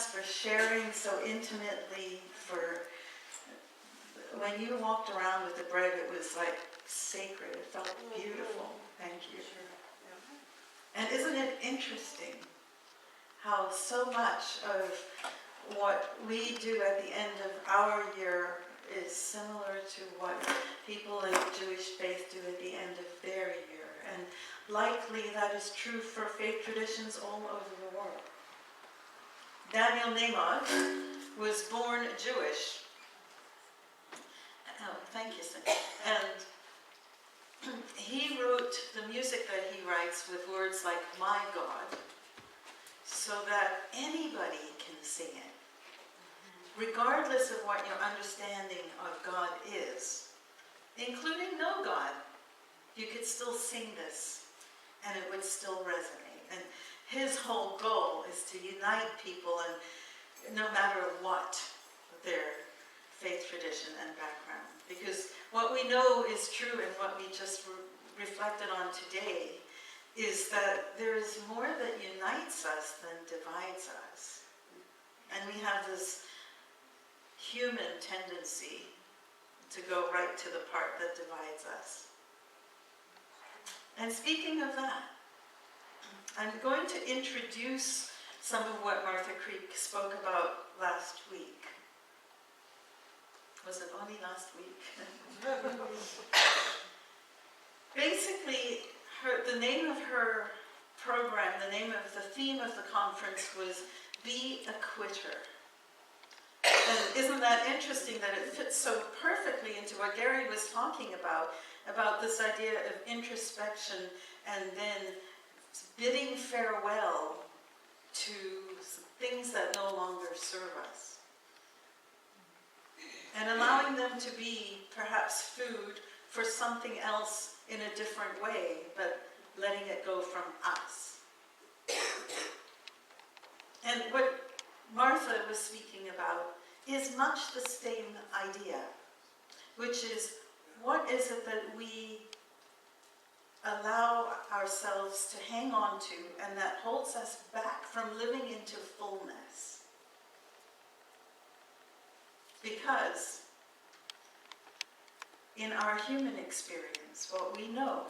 Mass, for sharing so intimately, for when you walked around with the bread, it was like sacred. It felt beautiful. Thank you. And isn't it interesting how so much of what we do at the end of our year is similar to what people in Jewish faith do at the end of their year. And likely that is true for faith traditions all over the world. Daniel Nahmod was born Jewish. Oh, thank you, Cindy. And he wrote the music that he writes with words like "my God," so that anybody can sing it, regardless of what your understanding of God is, including no God. You could still sing this, and it would still resonate. And his whole goal is to unite people, and no matter what their faith tradition and background. Because what we know is true, and what we just reflected on today, is that there is more that unites us than divides us. And we have this human tendency to go right to the part that divides us. And speaking of that, I'm going to introduce some of what Martha Creek spoke about last week. Was it only last week? Basically, the name of her program, the theme of the conference was "Be a Quitter." And isn't that interesting that it fits so perfectly into what Gary was talking about this idea of introspection and then bidding farewell to things that no longer serve us. And allowing them to be perhaps food for something else in a different way, but letting it go from us. And what Martha was speaking about is much the same idea, which is, what is it that we allow ourselves to hang on to and that holds us back from living into fullness? Because in our human experience, what we know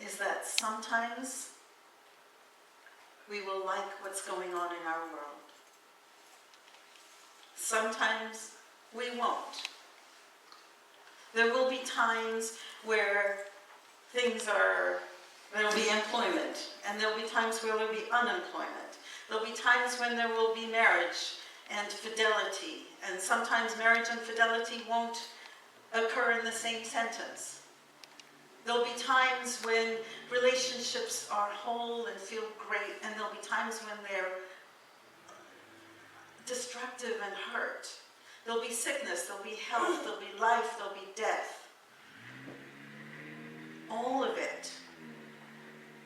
is that sometimes we will like what's going on in our world. Sometimes we won't. There will be times where there will be employment, and there will be times where there will be unemployment. There will be times when there will be marriage and fidelity, and sometimes marriage and fidelity won't occur in the same sentence. There'll be times when relationships are whole and feel great, and there'll be times when they're destructive and hurt. There'll be sickness, there'll be health, there'll be life, there'll be death. All of it,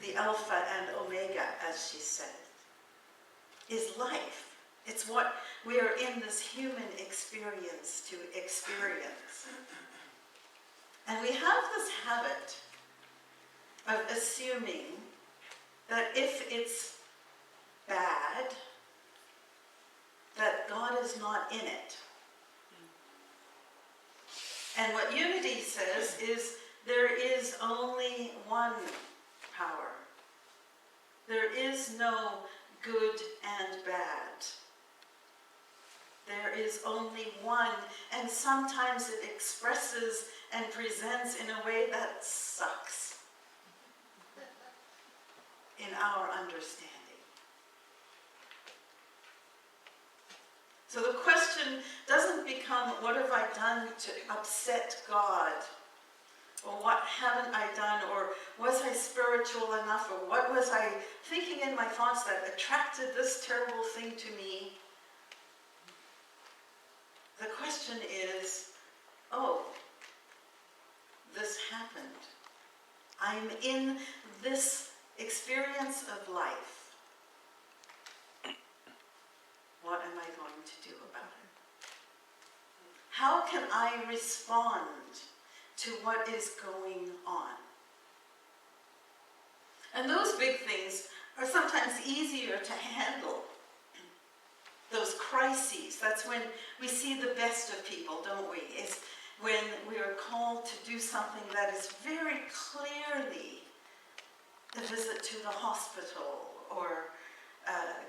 the Alpha and Omega, as she said, is life. It's what we are in this human experience to experience. And we have this habit of assuming that if it's bad, that God is not in it. And what unity says is there is only one power. There is no good and bad. There is only one, and sometimes it expresses and presents in a way that sucks in our understanding. So the question doesn't become, what have I done to upset God? Or what haven't I done? Or was I spiritual enough? Or what was I thinking in my thoughts that attracted this terrible thing to me? The question is, oh, this happened. I'm in this experience of life. What am I going to do about it? How can I respond to what is going on? And those big things are sometimes easier to handle crises. That's when we see the best of people, don't we? It's when we are called to do something that is very clearly a visit to the hospital, or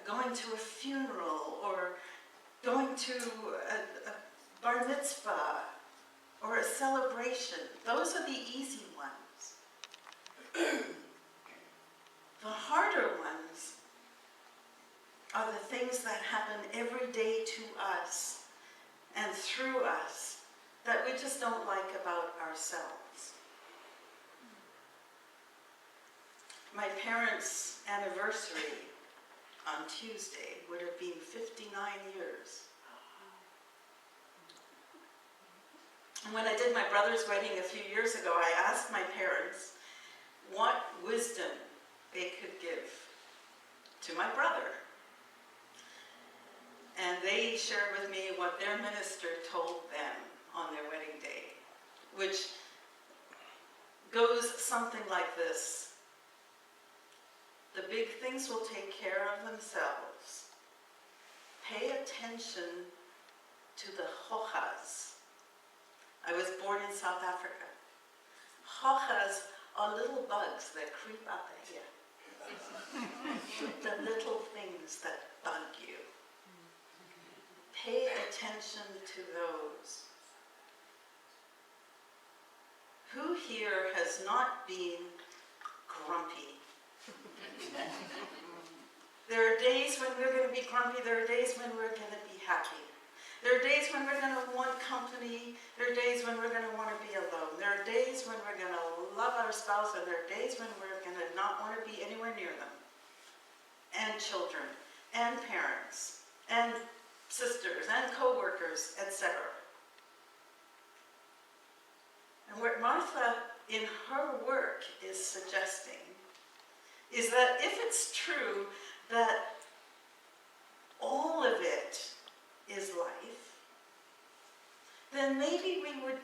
going to a funeral, or going to a bar mitzvah, or a celebration. Those are the easy ones. The harder ones are the things that happen every day to us and through us that we just don't like about ourselves. My parents' anniversary on Tuesday would have been 59 years. And when I did my brother's wedding a few years ago, I asked my parents what wisdom they could give to my brother. And they shared with me what their minister told them on their wedding day, which goes something like this: the big things will take care of themselves. Pay attention to the hochas. I was born in South Africa. Hochas are little bugs that creep up at you. The little things that bug you. Pay attention to those. Who here has not been grumpy? There are days when we're going to be grumpy. There are days when we're going to be happy. There are days when we're going to want company. There are days when we're going to want to be alone. There are days when we're going to love our spouse, and there are days when we're going to not want to be anywhere near them. And children, and parents, and sisters, and co-workers, etc. And what Martha, in her work, is suggesting is that if it's true that all of it is life, then maybe we would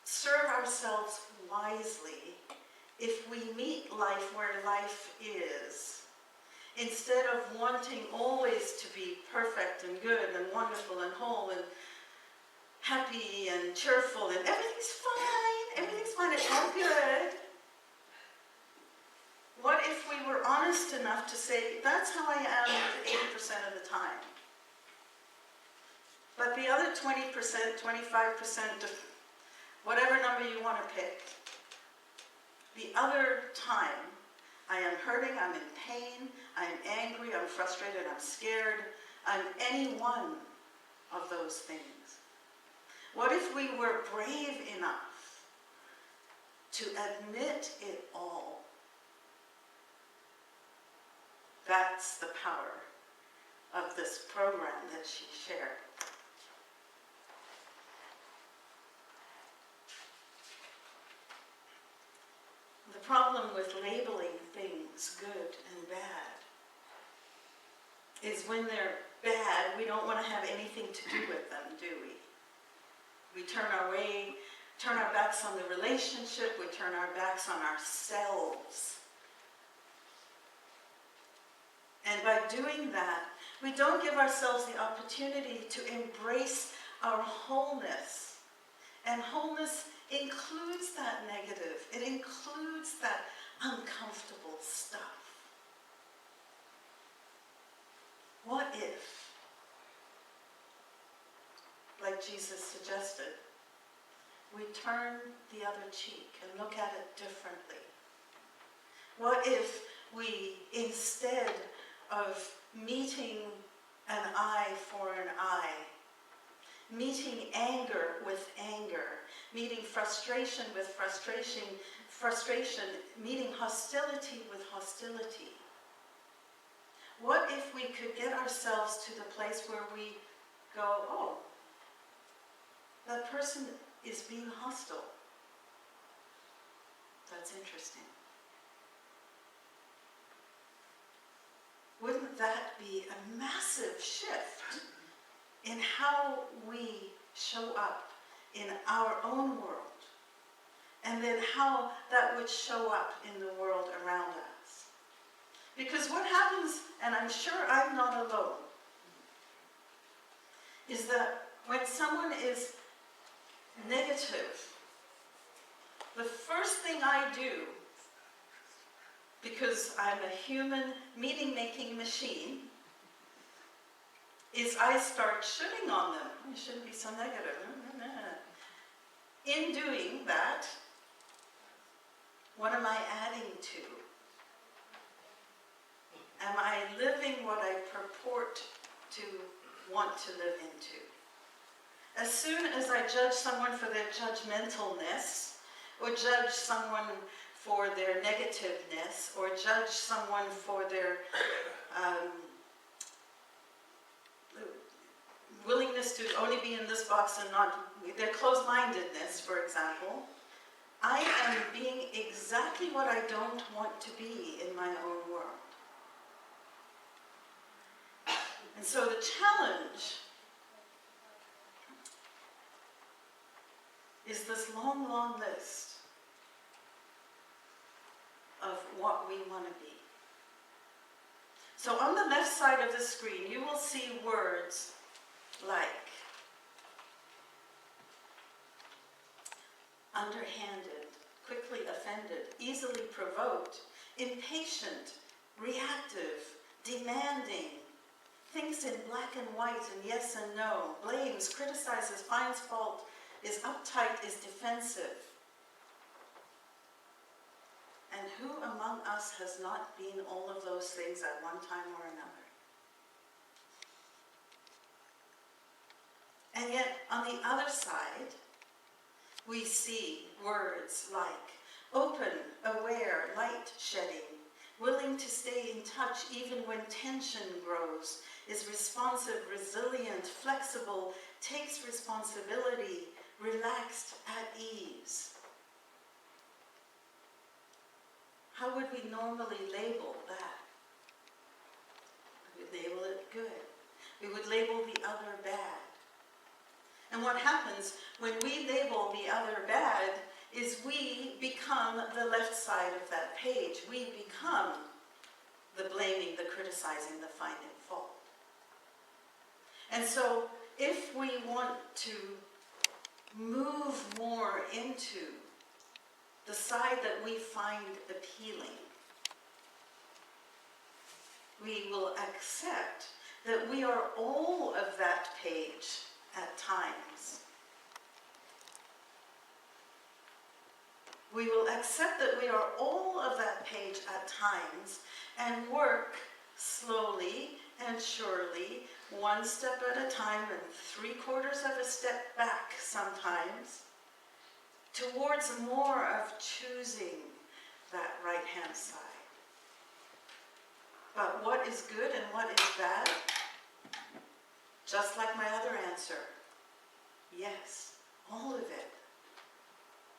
serve ourselves wisely if we meet life where life is, instead of wanting always to be perfect and good and wonderful and whole and happy and cheerful and everything's fine, it's all good. What if we were honest enough to say, that's how I am 80% of the time? But the other 20%, 25%, whatever number you want to pick, the other time, I am hurting, I'm in pain, I'm angry, I'm frustrated, I'm scared, I'm any one of those things. What if we were brave enough to admit it all? That's the power of this program that she shared. The problem with labeling things good and bad is when they're bad, we don't want to have anything to do with them, do we? We turn our backs on the relationship, we turn our backs on ourselves. And by doing that, we don't give ourselves the opportunity to embrace our wholeness. And wholeness includes that negative. It includes that uncomfortable stuff. What if, like Jesus suggested, we turn the other cheek and look at it differently? What if we, instead of meeting an eye for an eye, meeting anger with anger, meeting frustration with frustration, meeting hostility with hostility? What if we could get ourselves to the place where we go, oh, that person is being hostile. That's interesting. Wouldn't that be a massive shift in how we show up in our own world, and then how that would show up in the world around us? Because what happens, and I'm sure I'm not alone, is that when someone is negative, the first thing I do, because I'm a human meaning-making machine, is I start shooting on them. You shouldn't be so negative. In doing that, what am I adding to? Am I living what I purport to want to live into? As soon as I judge someone for their judgmentalness, or judge someone for their negativeness, or judge someone for their willingness to only be in this box and not, their closed-mindedness, for example, I am being exactly what I don't want to be in my own world. And so the challenge is this long, long list of what we want to be. So on the left side of the screen, you will see words like underhanded, quickly offended, easily provoked, impatient, reactive, demanding, thinks in black and white and yes and no, blames, criticizes, finds fault, is uptight, is defensive. And who among us has not been all of those things at one time or another? And yet, on the other side, we see words like open, aware, light shedding, willing to stay in touch even when tension grows, is responsive, resilient, flexible, takes responsibility, relaxed, at ease. How would we normally label that? We would label it good. We would label the other bad. And what happens when we label the other bad is we become the left side of that page. We become the blaming, the criticizing, the finding fault. And so if we want to move more into the side that we find appealing, we will accept that we are all of that page at times. We will accept that we are all of that page at times and work slowly and surely, one step at a time and 3/4 of a step back sometimes, towards more of choosing that right-hand side. But what is good and what is bad? Just like my other answer, yes, all of it.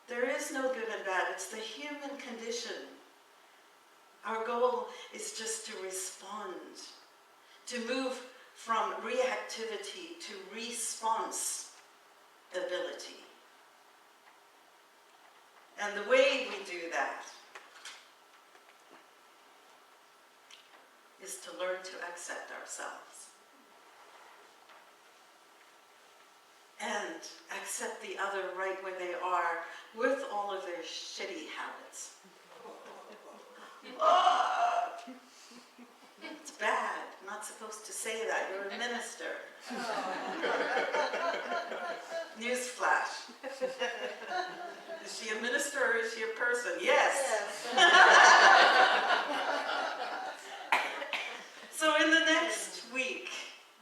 There is no good and bad. It's the human condition. Our goal is just to respond, to move from reactivity to response ability. And the way we do that is to learn to accept ourselves and accept the other right where they are with all of their shitty habits. It's bad. I'm not supposed to say that. You're a minister. Newsflash. Is she a minister or is she a person? Yes. So in the next week,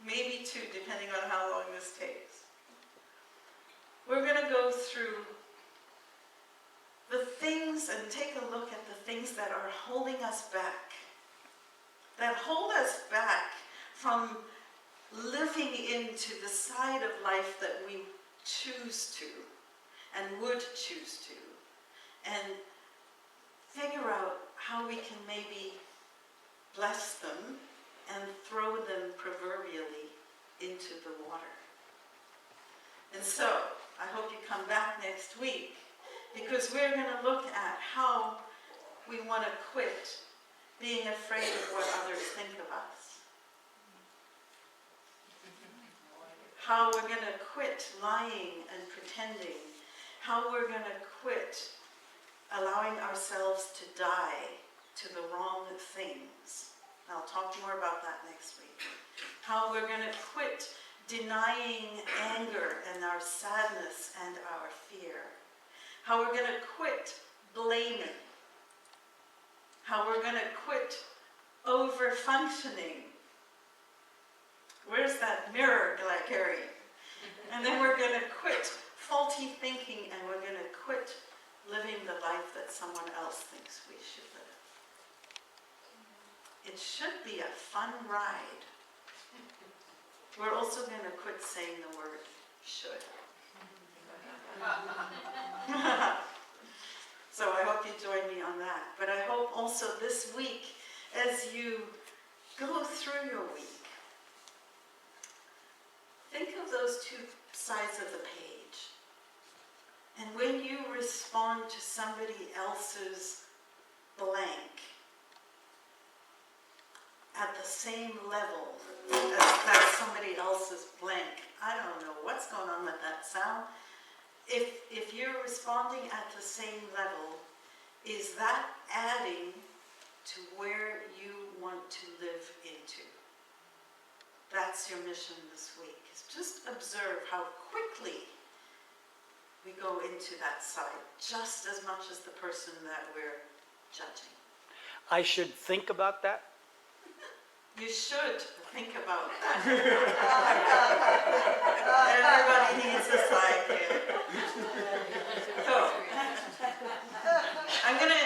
maybe 2, depending on how long this takes, we're going to go through the things and take a look at the things that are holding us back, that hold us back from living into the side of life that we choose to and would choose to, and figure out how we can maybe bless them and throw them proverbially into the water. And so, I hope you come back next week, because we're going to look at how we want to quit being afraid of what others think of us. how we're going to quit lying and pretending, how we're going to quit allowing ourselves to die to the wrong things. I'll talk more about that next week. How we're going to quit denying anger and our sadness and our fear. How we're going to quit blaming. How we're going to quit over-functioning. Where's that mirror, Gary? And then we're going to quit faulty thinking, and we're going to quit living the life that someone else thinks we should live. It should be a fun ride. We're also going to quit saying the word should. So I hope you join me on that. But I hope also this week, as you go through your week, think of those two sides of the page. And when you respond to somebody else's blank at the same level as that somebody else's blank, I don't know what's going on with that sound. If you're responding at the same level, is that adding to where you want to live into? That's your mission this week, is just observe how quickly we go into that side, just as much as the person that we're judging. I should think about that? You should think about that. Everybody needs a side here. So, I'm going to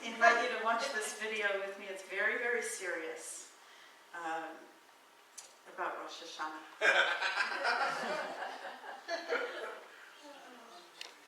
invite you to watch this video with me. It's very, very serious. About Rosh Hashanah.